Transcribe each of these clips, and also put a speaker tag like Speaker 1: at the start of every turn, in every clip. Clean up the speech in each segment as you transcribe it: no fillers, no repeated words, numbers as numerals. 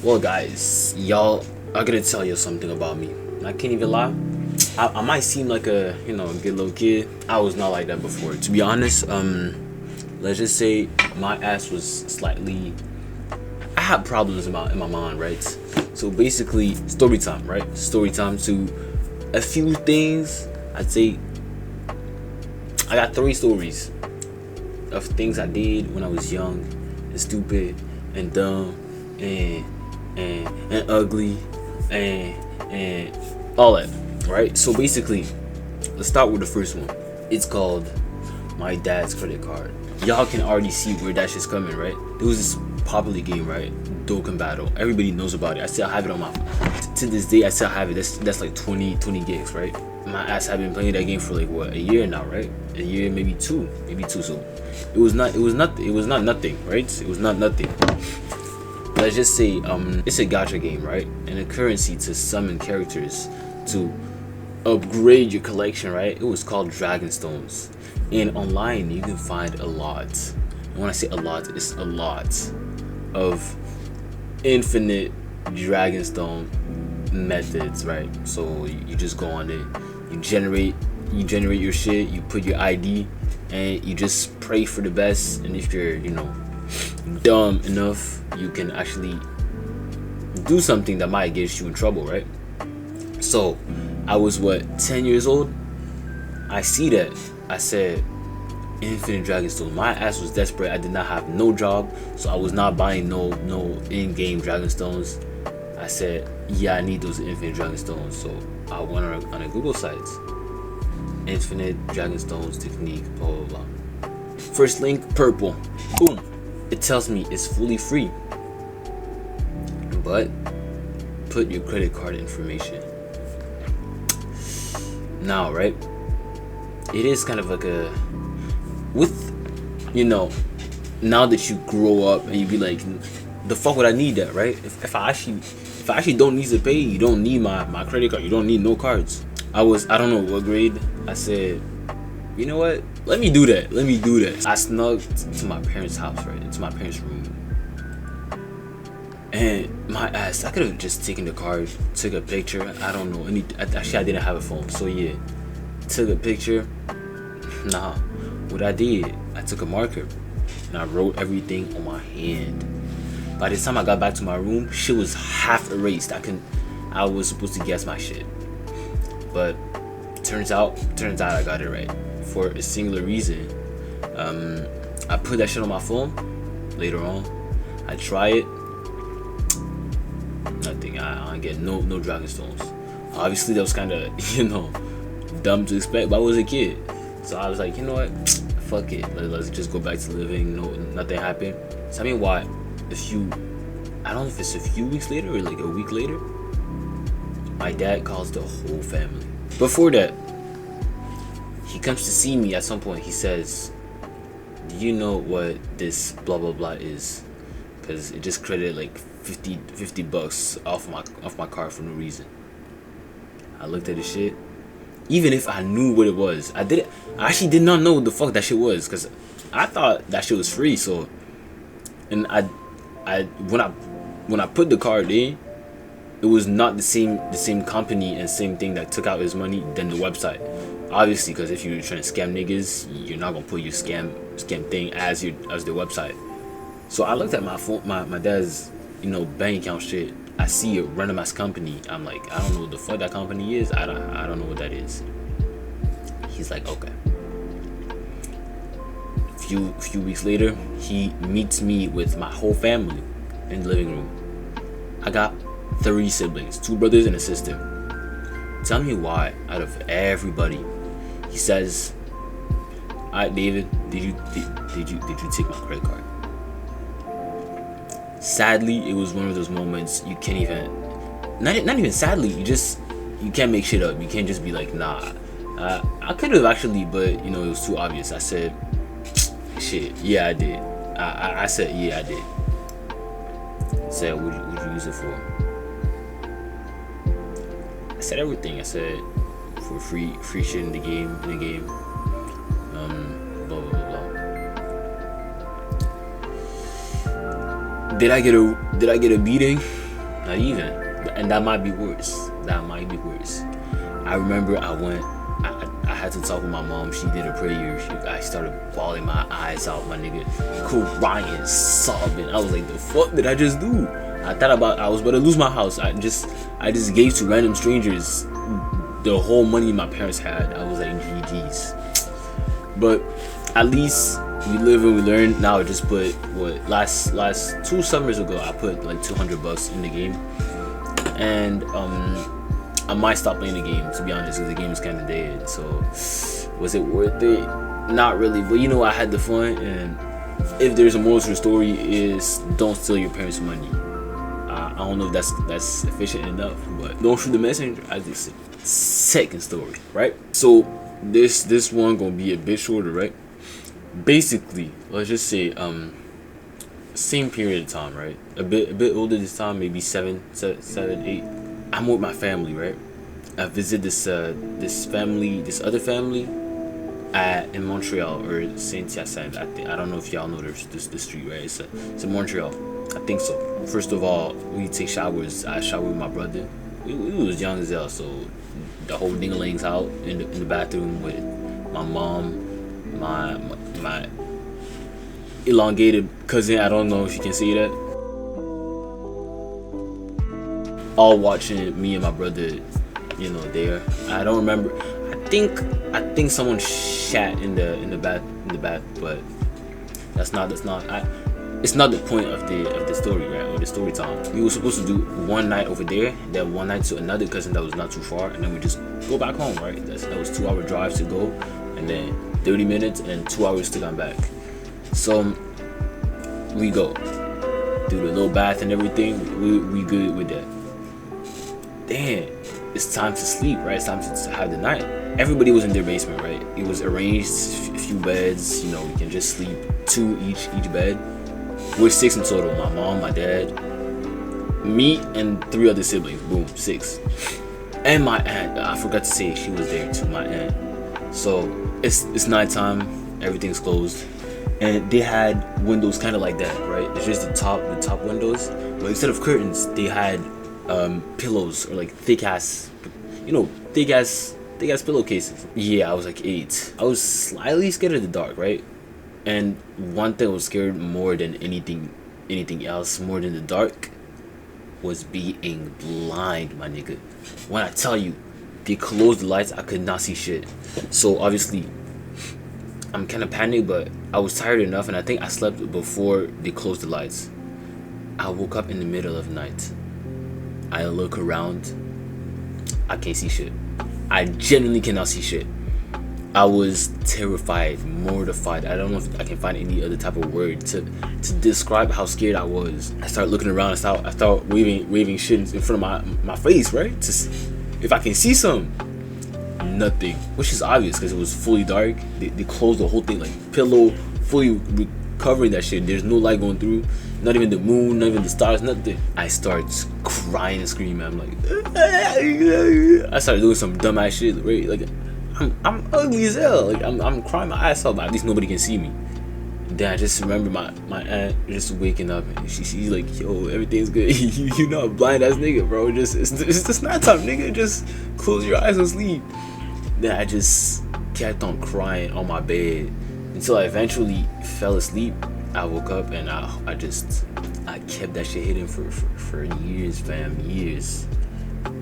Speaker 1: Well, guys, y'all, I gotta tell you something about me. I can't even lie. I might seem like a good little kid. I was not like that before. To be honest, let's just say my ass was slightly. I had problems in my mind, right? So basically, story time, right? Story time to a few things. I'd say I got 3 stories of things I did when I was young and stupid and dumb and and ugly and all that, right? So basically, let's start with the first one. It's called my dad's credit card. Y'all can already see where that shit's coming, right? There was this popular game, right? Dokkan Battle. Everybody knows about it. I still have it on my to this day. I still have it. That's like 20 gigs, right? My ass have been playing that game for like what, a year now, right? A year, maybe two. So it was not nothing, right? It was not nothing. Let's just say it's a gacha game, right? And a currency to summon characters to upgrade your collection, right? It was called Dragon Stones. And online you can find a lot. And when I say a lot, it's a lot of infinite Dragonstone methods, right? So you just go on it, you generate your shit, you put your ID, and you just pray for the best. And if you're dumb enough, you can actually do something that might get you in trouble, right? So I was 10 years old. I see that. I said, infinite Dragonstone. My ass was desperate. I did not have no job, so I was not buying no in-game Dragonstones. I said, yeah, I need those infinite Dragonstones. So I went on a Google site. Infinite Dragonstones technique, blah blah blah. First link, purple. Boom. It tells me it's fully free, but put your credit card information. Now, right? It is kind of like now that you grow up and you be like, the fuck would I need that, right? If I actually don't need to pay, you don't need my credit card, you don't need no cards. I don't know what grade. I said, you know what? Let me do that. I snuck to my parents' house, right? Into my parents' room. And my ass, I could have just taken the card, took a picture. I don't know. Actually, I didn't have a phone. So yeah, took a picture. Nah, what I did, I took a marker and I wrote everything on my hand. By the time I got back to my room, shit was half erased. I was supposed to guess my shit. But turns out I got it right for a singular reason. I put that shit on my phone. Later on, I try it. Nothing. I get no Dragonstones. Obviously, that was kind of dumb to expect, but I was a kid, so I was like, you know what? Fuck it. Let's just go back to living. No, nothing happened. So I mean, why? I don't know if it's a few weeks later or like a week later, my dad calls the whole family. Before that, he comes to see me at some point. He says, do you know what this blah blah blah is? Because it just credited like 50 bucks off my card for no reason. I looked at the shit. Even if I knew what it was, I actually did not know what the fuck that shit was, because I thought that shit was free. So, and when I put the card in, it was not the same company and same thing that took out his money than the website. Obviously, because if you're trying to scam niggas, you're not gonna put your scam thing as the website. So I looked at my phone, my dad's bank account shit. I see a random ass company. I'm like, I don't know what the fuck that company is. I don't know what that is. He's like, okay. Few weeks later, he meets me with my whole family in the living room. I got 3 siblings, 2 brothers and a sister. Tell me why, out of everybody, he says, "Alright, David, did you take my credit card?" Sadly, it was one of those moments you can't even, not even sadly, you can't make shit up. You can't just be like, nah. I could have actually, but it was too obvious. I said, shit, yeah, I did. I said, yeah, I did. Said, what'd you use it for? I said everything. I said, for free shit in the game. Blah blah blah. Did I get a beating? not even. And that might be worse. That might be worse. I remember I had to talk with my mom. She did a prayer. I started bawling my eyes out, my nigga, crying, sobbing. I was like, the fuck did I just do? I was about to lose my house. I just gave to random strangers the whole money my parents had. I was like, GG's. But at least we live and we learn. Now I just put last 2 summers ago I put like $200 in the game, and I might stop playing the game, to be honest, because the game is kind of dead. So was it worth it? Not really, but you know, I had the fun. And if there's a moral to the story, is don't steal your parents' money. I don't know if that's sufficient enough, but don't shoot the messenger. I just said second story, right? So this one gonna be a bit shorter, right? Basically, let's just say same period of time, right? A bit older this time, maybe 7, 8. I'm with my family, right? I visit this other family in Montreal, or Saint Hyacinthe. I don't know if y'all know the street, right? It's in Montreal. I think so. First of all, we take showers. I shower with my brother. We was young as hell, so the whole ding-a-ling's out in the bathroom with my mom, my elongated cousin. I don't know if you can see that. All watching me and my brother, you know, there. I don't remember. I think someone shat in the bath, but that's not. It's not the point of the story, right? Or the story time. We were supposed to do one night over there, then one night to another cousin that was not too far, and then we just go back home, right? That was 2-hour drive to go, and then 30 minutes and 2 hours to come back. So we go do the little bath and everything. We good with that. Damn, it's time to sleep, right? It's time to have the night. Everybody was in their basement, right? It was arranged, a few beds, you know, we can just sleep 2 each bed. We're 6 in total. My mom, my dad, me, and 3 other siblings. Boom, 6. And my aunt. I forgot to say she was there too, my aunt. So it's nighttime, everything's closed, and they had windows kind of like that, right? It's just the top windows, but instead of curtains, they had pillows, or like thick ass pillowcases. Yeah, I was like 8. I was slightly scared of the dark, right? And one thing I was scared more than anything else, more than the dark, was being blind, my nigga. When I tell you, they closed the lights, I could not see shit. So obviously, I'm kind of panicked, but I was tired enough, and I think I slept before they closed the lights. I woke up in the middle of the night. I look around, I can't see shit. I genuinely cannot see shit. I was terrified, mortified. I don't know if I can find any other type of word to describe how scared I was. I started looking around. I start waving shit in front of my face, right? To see if I can see some. Nothing, which is obvious because it was fully dark. They closed the whole thing, like pillow, fully covering that shit. There's no light going through. Not even the moon, not even the stars, nothing. I start crying and screaming. I'm like, I started doing some dumb ass shit, right? Like, I'm ugly as hell. Like I'm crying my ass off, but at least nobody can see me. Then I just remember my aunt just waking up, and she's like, yo, everything's good. You're not a blind ass nigga, bro. It's just nighttime, nigga. Just close your eyes and sleep. Then I just kept on crying on my bed until I eventually fell asleep. I woke up and I kept that shit hidden for years, fam, years,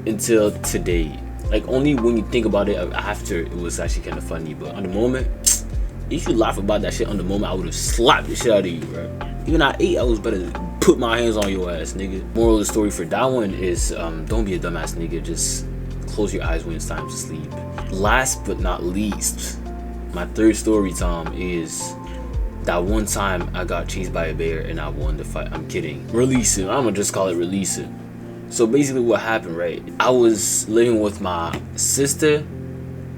Speaker 1: until today. Like, only when you think about it after, it was actually kind of funny. But on the moment, if you laugh about that shit on the moment, I would have slapped the shit out of you, bro. Even at 8, I was better to put my hands on your ass, nigga. Moral of the story for that one is, don't be a dumbass nigga. Just close your eyes when it's time to sleep. Last but not least, my third story time is that one time I got chased by a bear and I won the fight. I'm kidding. Releasing. I'm gonna just call it releasing. So basically what happened, right? I was living with my sister,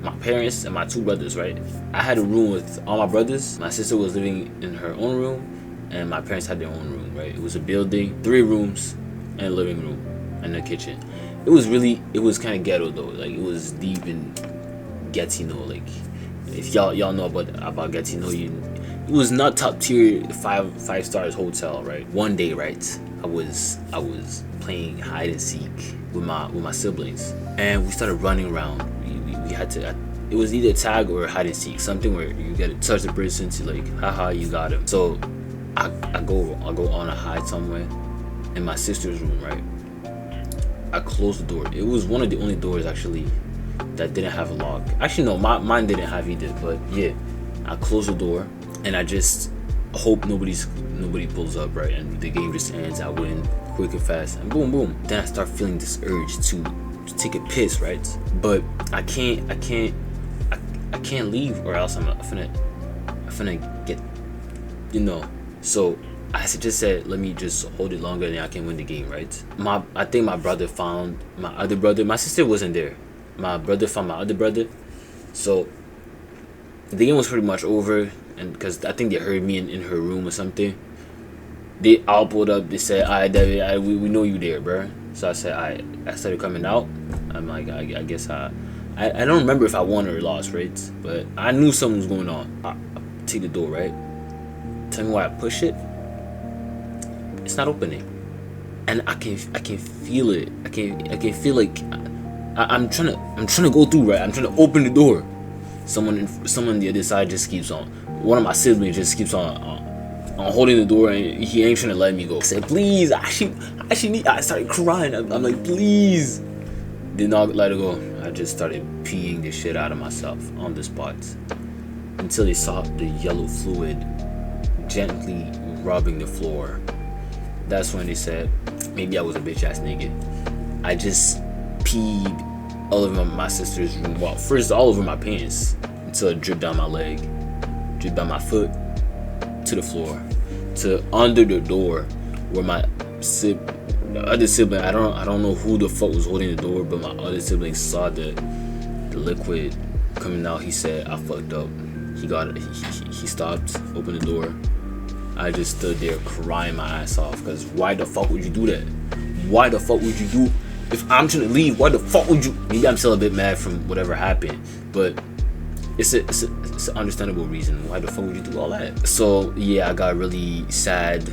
Speaker 1: my parents, and my 2 brothers, right? I had a room with all my brothers. My sister was living in her own room, and my parents had their own room, right? It was a building, 3 rooms, and a living room, and a kitchen. It was kind of ghetto though. Like, it was deep in Gatineau. Like, if y'all know about Gatineau, it was not top tier 5 stars hotel, right? One day, right? I was playing hide and seek with my siblings, and we started running around. We had to. It was either tag or hide and seek, something where you gotta touch the person to like, haha, you got him. So I go on a hide somewhere in my sister's room, right? I closed the door. It was one of the only doors actually that didn't have a lock. Actually, no, mine didn't have either. But yeah, I closed the door and I just hope nobody pulls up, right? And the game just ends. I win quick and fast, and boom, boom. Then I start feeling this urge to take a piss, right? But I can't leave, or else I'm finna get, So I just said, let me just hold it longer and I can win the game, right? I think my brother found my other brother. My sister wasn't there. My brother found my other brother. So the game was pretty much over, and because I think they heard me in her room or something. They all pulled up. They said, "All right, David, we know you there, bro." So I said, I started coming out. I'm like, I guess I don't remember if I won or lost, right? But I knew something was going on. I take the door, right? Tell me why I push it. It's not opening, and I can feel it. I can feel like I'm trying to go through, right? I'm trying to open the door. Someone on the other side just keeps on. One of my siblings just keeps on holding the door, and he ain't trying to let me go. I said, please. I started crying. I'm like, please. Did not let it go. I just started peeing the shit out of myself on the spot until they saw the yellow fluid gently rubbing the floor. That's when they said maybe I was a bitch ass nigga. I just peed all over my sister's room. Well, first all over my pants until it dripped down my leg, dripped down my foot to the floor, to under the door where my the other sibling. I don't know who the fuck was holding the door, but my other sibling saw the liquid coming out. He said, I fucked up. He got it. He stopped, opened the door. I just stood there crying my ass off, because why the fuck would you do that? Why the fuck would you do? If I'm trying to leave, why the fuck would you? Maybe I'm still a bit mad from whatever happened, but it's an understandable reason. Why the fuck would you do all that? So yeah, I got really sad.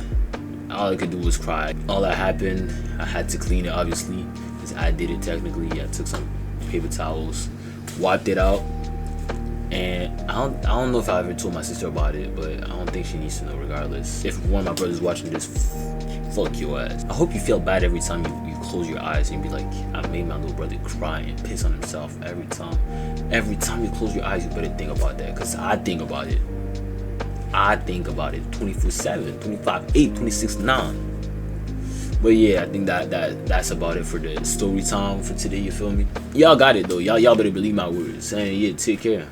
Speaker 1: All I could do was cry. All that happened, I had to clean it, obviously, because I did it technically. I took some paper towels, wiped it out. And I don't know if I ever told my sister about it, but I don't think she needs to know regardless. If one of my brothers watching this, fuck your ass. I hope you feel bad every time you close your eyes and be like, I made my little brother cry and piss on himself every time. Every time you close your eyes, you better think about that, because I think about it. I think about it 24/7, 25/8, 26/9. But yeah, I think that's about it for the story time for today, you feel me? Y'all got it though. Y'all better believe my words. And yeah, take care.